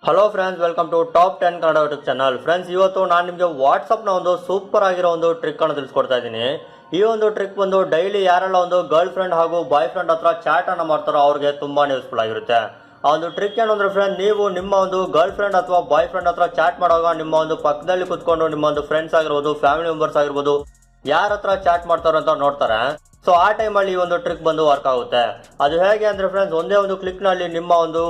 Hello friends, welcome to top 10 Kannada YouTube channel. Friends, ಇವತ್ತು ನಾನು ನಿಮಗೆ ವಾಟ್ಸಪ್ನ ಒಂದು ಸೂಪರ್ ಆಗಿರೋ ಒಂದು ಟ್ರಿಕ್ ಅನ್ನು ತಿಳಿಸ್ಕೊಡ್ತಾ ಇದ್ದೀನಿ. ಈ ಒಂದು ಟ್ರಿಕ್ ಬಂದು ಡೈಲಿ ಯಾರೆಲ್ಲ ಒಂದು ಗರ್ಲ್ ಫ್ರೆಂಡ್ ಹಾಗೂ ಬಾಯ್ ಫ್ರೆಂಡ್ ಹತ್ರ ಚಾಟ್ ಅನ್ನು ಮಾಡ್ತಾರೋ ಅವ್ರಿಗೆ ತುಂಬಾನೇ ಯೂಸ್ಫುಲ್ ಆಗಿರುತ್ತೆ. ಆ ಒಂದು ಟ್ರಿಕ್ ಏನಂದ್ರೆ ಫ್ರೆಂಡ್, ನೀವು ನಿಮ್ಮ ಒಂದು ಗರ್ಲ್ ಫ್ರೆಂಡ್ ಅಥವಾ ಬಾಯ್ ಫ್ರೆಂಡ್ ಹತ್ರ ಚಾಟ್ ಮಾಡುವಾಗ ನಿಮ್ಮ ಒಂದು ಪಕ್ಕದಲ್ಲಿ ಕುತ್ಕೊಂಡು ನಿಮ್ಮ ಒಂದು ಫ್ರೆಂಡ್ಸ್ ಆಗಿರ್ಬೋದು, ಫ್ಯಾಮಿಲಿ ಮೆಂಬರ್ಸ್ ಆಗಿರ್ಬೋದು, ಯಾರ ಹತ್ರ ಚಾಟ್ ಮಾಡ್ತಾರೋ ಅಂತ ನೋಡ್ತಾರೆ. ಸೊ ಆ ಟೈಮಲ್ಲಿ ಈ ಒಂದು ಟ್ರಿಕ್ ಬಂದು ವರ್ಕ್ ಆಗುತ್ತೆ. ಅದು ಹೇಗೆ ಅಂದ್ರೆ ಫ್ರೆಂಡ್ಸ್, ಒಂದೇ ಒಂದು ಕ್ಲಿಕ್ ನಲ್ಲಿ ನಿಮ್ಮ ಒಂದು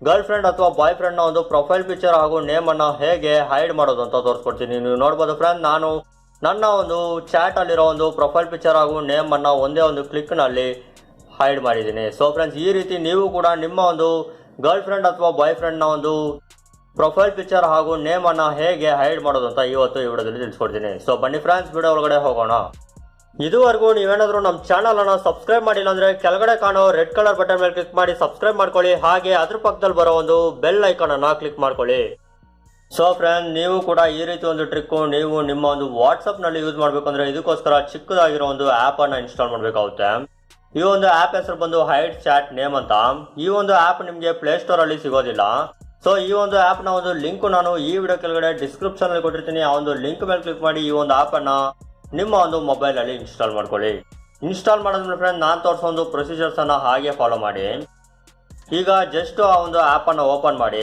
ಗರ್ಲ್ ಫ್ರೆಂಡ್ ಅಥವಾ ಬಾಯ್ ಫ್ರೆಂಡ್ ನ ಒಂದು ಪ್ರೊಫೈಲ್ ಪಿಕ್ಚರ್ ಹಾಗೂ ನೇಮ್ ಅನ್ನ ಹೇಗೆ ಹೈಡ್ ಮಾಡೋದು ಅಂತ ತೋರಿಸ್ಕೊಡ್ತೀನಿ. ನೀವು ನೋಡ್ಬೋದು ಫ್ರೆಂಡ್, ನಾನು ನನ್ನ ಒಂದು ಚಾಟ್ ಅಲ್ಲಿರೋ ಒಂದು ಪ್ರೊಫೈಲ್ ಪಿಕ್ಚರ್ ಹಾಗೂ ನೇಮ್ ಅನ್ನ ಒಂದೇ ಒಂದು ಕ್ಲಿಕ್ ನಲ್ಲಿ ಹೈಡ್ ಮಾಡಿದ್ದೀನಿ. ಸೊ ಫ್ರೆಂಡ್ಸ್, ಈ ರೀತಿ ನೀವು ಕೂಡ ನಿಮ್ಮ ಒಂದು ಗರ್ಲ್ ಫ್ರೆಂಡ್ ಅಥವಾ ಬಾಯ್ ಫ್ರೆಂಡ್ ನ ಒಂದು ಪ್ರೊಫೈಲ್ ಪಿಕ್ಚರ್ ಹಾಗೂ ನೇಮ್ ಅನ್ನ ಹೇಗೆ ಹೈಡ್ ಮಾಡೋದು ಅಂತ ಇವತ್ತು ಈ ವಿಡಿಯೋದಲ್ಲಿ ತಿಳಿಸ್ಕೊಡ್ತೀನಿ. ಸೊ ಬನ್ನಿ ಫ್ರೆಂಡ್ಸ್, ವಿಡಿಯೋ ಒಳಗಡೆ ಹೋಗೋಣ. ಇದುವರೆಗೂ ನೀವೇನಾದ್ರೂ ನಮ್ಮ ಚಾನಲ್ ಅನ್ನ ಸಬ್ಸ್ಕ್ರೈಬ್ ಮಾಡಿಲ್ಲ ಅಂದ್ರೆ ಕೆಳಗಡೆ ಕಾಣೋ ರೆಡ್ ಕಲರ್ ಬಟನ್ ಮೇಲೆ ಕ್ಲಿಕ್ ಮಾಡಿ ಸಬ್ಸ್ಕ್ರೈಬ್ ಮಾಡ್ಕೊಳ್ಳಿ. ಹಾಗೆ ಅದ್ರ ಪಕ್ಕದಲ್ಲಿ ಬರೋ ಒಂದು ಬೆಲ್ ಐಕಾನ್ ಅನ್ನ ಕ್ಲಿಕ್ ಮಾಡ್ಕೊಳ್ಳಿ. ಸೊ ಫ್ರೆಂಡ್, ನೀವು ಕೂಡ ಈ ರೀತಿ ಒಂದು ಟ್ರಿಕ್ ನೀವು ನಿಮ್ಮ ಒಂದು ವಾಟ್ಸ್ಆಪ್ ನಲ್ಲಿ ಯೂಸ್ ಮಾಡ್ಬೇಕಂದ್ರೆ ಇದಕ್ಕೋಸ್ಕರ ಚಿಕ್ಕದಾಗಿರೋ ಒಂದು ಆಪ್ ಅನ್ನ ಇನ್ಸ್ಟಾಲ್ ಮಾಡ್ಬೇಕಾಗುತ್ತೆ. ಈ ಒಂದು ಆಪ್ ಹೆಸರು ಬಂದು ಹೈಡ್ ಚಾಟ್ ನೇಮ್ ಅಂತ. ಈ ಒಂದು ಆಪ್ ನಿಮಗೆ ಪ್ಲೇ ಸ್ಟೋರ್ ಅಲ್ಲಿ ಸಿಗೋದಿಲ್ಲ. ಸೊ ಈ ಒಂದು ಆಪ್ ನ ಒಂದು ಲಿಂಕ್ ನಾನು ಈ ವಿಡಿಯೋ ಕೆಳಗಡೆ ಡಿಸ್ಕ್ರಿಪ್ಷನ್ ಅಲ್ಲಿ ಕೊಟ್ಟಿರ್ತೀನಿ. ಆ ಒಂದು ಲಿಂಕ್ ಮೇಲೆ ಕ್ಲಿಕ್ ಮಾಡಿ ಈ ಒಂದು ಆಪ್ ಅನ್ನ ನಿಮ್ಮ ಒಂದು ಮೊಬೈಲ್ ಅಲ್ಲಿ ಇನ್ಸ್ಟಾಲ್ ಮಾಡ್ಕೊಳ್ಳಿ. ಇನ್ಸ್ಟಾಲ್ ಮಾಡಿದ್ಮೇಲೆ ಫ್ರೆಂಡ್, ನಾನು ತೋರಿಸೋ ಒಂದು ಪ್ರೊಸೀಜರ್ಸ್ ಅನ್ನ ಹಾಗೆ ಫಾಲೋ ಮಾಡಿ. ಈಗ ಜಸ್ಟ್ ಆ ಒಂದು ಆಪ್ ಅನ್ನ ಓಪನ್ ಮಾಡಿ.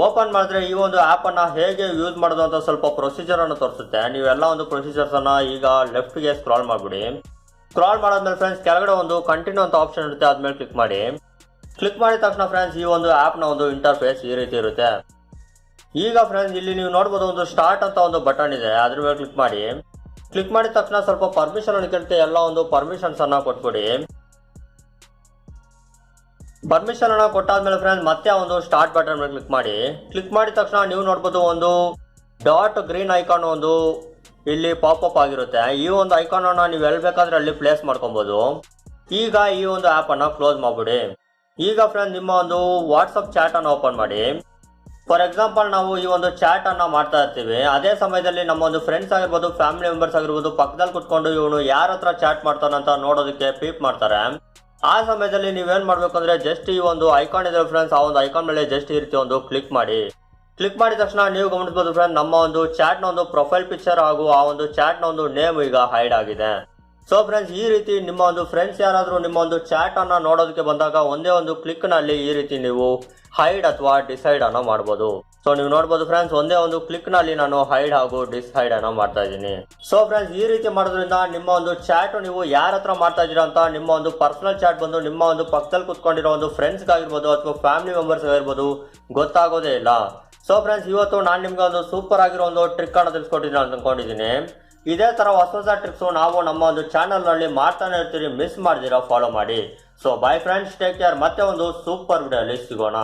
ಓಪನ್ ಮಾಡಿದ್ರೆ ಈ ಒಂದು ಆಪ್ ಅನ್ನ ಹೇಗೆ ಯೂಸ್ ಮಾಡೋದು ಅಂತ ಸ್ವಲ್ಪ ಪ್ರೊಸೀಜರ್ ಅನ್ನು ತೋರಿಸುತ್ತೆ. ನೀವೆಲ್ಲ ಒಂದು ಪ್ರೊಸೀಜರ್ಸ್ ಅನ್ನ ಈಗ ಲೆಫ್ಟ್ ಗೆ ಸ್ಕ್ರಾಲ್ ಮಾಡ್ಬಿಡಿ. ಸ್ಕ್ರಾಲ್ ಮಾಡಾದ್ಮೇಲೆ ಫ್ರೆಂಡ್ಸ್, ಕೆಳಗಡೆ ಒಂದು ಕಂಟಿನ್ಯೂ ಅಂತ ಆಪ್ಷನ್ ಇರುತ್ತೆ, ಅದ್ಮೇಲೆ ಕ್ಲಿಕ್ ಮಾಡಿ. ಕ್ಲಿಕ್ ಮಾಡಿದ ತಕ್ಷಣ ಫ್ರೆಂಡ್ಸ್, ಈ ಒಂದು ಆಪ್ ನ ಒಂದು ಇಂಟರ್ಫೇಸ್ ಈ ರೀತಿ ಇರುತ್ತೆ. ಈಗ ಫ್ರೆಂಡ್ಸ್, ಇಲ್ಲಿ ನೀವು ನೋಡಬಹುದು ಒಂದು ಸ್ಟಾರ್ಟ್ ಅಂತ ಒಂದು ಬಟನ್ ಇದೆ, ಅದ್ರ ಮೇಲೆ ಕ್ಲಿಕ್ ಮಾಡಿ. ಕ್ಲಿಕ್ ಮಾಡಿದ ತಕ್ಷಣ ಸ್ವಲ್ಪ ಪರ್ಮಿಷನ್ ಅನ್ನು ಕೇಳುತ್ತೆ. ಎಲ್ಲ ಒಂದು ಪರ್ಮಿಷನ್ಸ್ ಅನ್ನ ಕೊಟ್ಬಿಡಿ. ಪರ್ಮಿಷನ್ ಅನ್ನ ಕೊಟ್ಟಾದ್ಮೇಲೆ ಫ್ರೆಂಡ್ಸ್, ಮತ್ತೆ ಒಂದು ಸ್ಟಾರ್ಟ್ ಬಟನ್ ಮೇಲೆ ಕ್ಲಿಕ್ ಮಾಡಿ. ಕ್ಲಿಕ್ ಮಾಡಿದ ತಕ್ಷಣ ನೀವು ನೋಡಬಹುದು ಒಂದು ಡಾಟ್ ಗ್ರೀನ್ ಐಕಾನ್ ಒಂದು ಇಲ್ಲಿ ಪಾಪ್ ಆಗಿರುತ್ತೆ. ಈ ಒಂದು ಐಕಾನ್ ಅನ್ನ ನೀವು ಎಲ್ಲಿ ಬೇಕಾದ್ರೆ ಅಲ್ಲಿ ಪ್ಲೇಸ್ ಮಾಡ್ಕೊಬಹುದು. ಈಗ ಈ ಒಂದು ಆಪ್ ಅನ್ನ ಕ್ಲೋಸ್ ಮಾಡ್ಬಿಡಿ. ಈಗ ಫ್ರೆಂಡ್ಸ್, ನಿಮ್ಮ ಒಂದು ವಾಟ್ಸಪ್ ಚಾಟ್ ಅನ್ನ ಓಪನ್ ಮಾಡಿ. ಫಾರ್ ಎಕ್ಸಾಂಪಲ್, ನಾವು ಈ ಒಂದು ಚಾಟ್ ಅನ್ನ ಮಾಡ್ತಾ ಇರ್ತೀವಿ. ಅದೇ ಸಮಯದಲ್ಲಿ ನಮ್ಮ ಒಂದು ಫ್ರೆಂಡ್ಸ್ ಆಗಿರ್ಬೋದು, ಫ್ಯಾಮಿಲಿ ಮೆಂಬರ್ಸ್ ಆಗಿರ್ಬೋದು, ಪಕ್ಕದಲ್ಲಿ ಕುತ್ಕೊಂಡು ಇವನು ಯಾರ ಹತ್ರ ಚಾಟ್ ಮಾಡ್ತಾನಂತ ನೋಡೋದಕ್ಕೆ ಪೀಪ್ ಮಾಡ್ತಾರೆ. ಆ ಸಮಯದಲ್ಲಿ ನೀವೇನ್ ಮಾಡ್ಬೇಕಂದ್ರೆ, ಜಸ್ಟ್ ಈ ಒಂದು ಐಕಾನ್ ಇದೆ ಫ್ರೆಂಡ್ಸ್, ಆ ಒಂದು ಐಕಾನ್ ಮೇಲೆ ಜಸ್ಟ್ ಈ ರೀತಿ ಒಂದು ಕ್ಲಿಕ್ ಮಾಡಿ. ಕ್ಲಿಕ್ ಮಾಡಿದ ತಕ್ಷಣ ನೀವು ಗಮನಿಸಬಹುದು ಫ್ರೆಂಡ್, ನಮ್ಮ ಒಂದು ಚಾಟ್ ನ ಒಂದು ಪ್ರೊಫೈಲ್ ಪಿಕ್ಚರ್ ಹಾಗೂ ಆ ಒಂದು ಚಾಟ್ ನ ಒಂದು ನೇಮ್ ಈಗ ಹೈಡ್ ಆಗಿದೆ. ಸೊ ಫ್ರೆಂಡ್ಸ್, ಈ ರೀತಿ ನಿಮ್ಮ ಒಂದು ಫ್ರೆಂಡ್ಸ್ ಯಾರಾದ್ರೂ ನಿಮ್ಮ ಒಂದು ಚಾಟ್ ಅನ್ನ ನೋಡೋದಕ್ಕೆ ಬಂದಾಗ ಒಂದೇ ಒಂದು ಕ್ಲಿಕ್ ನಲ್ಲಿ ಈ ರೀತಿ ನೀವು ಹೈಡ್ ಅಥವಾ ಡಿಸೈಡ್ ಅನ್ನ ಮಾಡಬಹುದು. ಸೊ ನೀವು ನೋಡಬಹುದು ಫ್ರೆಂಡ್ಸ್, ಒಂದೇ ಒಂದು ಕ್ಲಿಕ್ ನಲ್ಲಿ ನಾನು ಹೈಡ್ ಹಾಗೂ ಡಿಸೈಡ್ ಅನ್ನ ಮಾಡ್ತಾ ಇದ್ದೀನಿ. ಸೊ ಫ್ರೆಂಡ್ಸ್, ಈ ರೀತಿ ಮಾಡೋದ್ರಿಂದ ನಿಮ್ಮ ಒಂದು ಚಾಟ್ ನೀವು ಯಾರ ಹತ್ರ ಮಾಡ್ತಾ ಇದ್ದೀರಾ ಅಂತ ನಿಮ್ಮ ಒಂದು ಪರ್ಸನಲ್ ಚಾಟ್ ಬಂದು ನಿಮ್ಮ ಒಂದು ಪಕ್ಕದಲ್ಲಿ ಕುತ್ಕೊಂಡಿರೋ ಒಂದು ಫ್ರೆಂಡ್ಸ್ ಆಗಿರ್ಬೋದು ಅಥವಾ ಫ್ಯಾಮಿಲಿ ಮೆಂಬರ್ಸ್ ಆಗಿರ್ಬೋದು ಗೊತ್ತಾಗೋದೇ ಇಲ್ಲ. ಸೊ ಫ್ರೆಂಡ್ಸ್, ಇವತ್ತು ನಾನು ನಿಮ್ಗೆ ಒಂದು ಸೂಪರ್ ಆಗಿರೋ ಒಂದು ಟ್ರಿಕ್ ಅನ್ನು ತಿಳಿಸ್ಕೊಟ್ಟಿದ್ದೀನಿ ಅಂತ ಅನ್ಕೊಂಡಿದ್ದೀನಿ. ಇದೇ ತರ ಹೊಸ ಹೊಸ ಟ್ರಿಕ್ಸ್ ನಾವು ನಮ್ಮ ಒಂದು ಚಾನಲ್ ನಲ್ಲಿ ಮಾಡ್ತಾನೆ ಇರ್ತೀರಿ. ಮಿಸ್ ಮಾಡ್ದಿರಾ ಫಾಲೋ ಮಾಡಿ. So by friends, take care. ಮತ್ತೆ ಒಂದು ಸೂಪರ್ ವಿಡಿಯೋ ಅಲ್ಲಿ ಸಿಗೋಣ.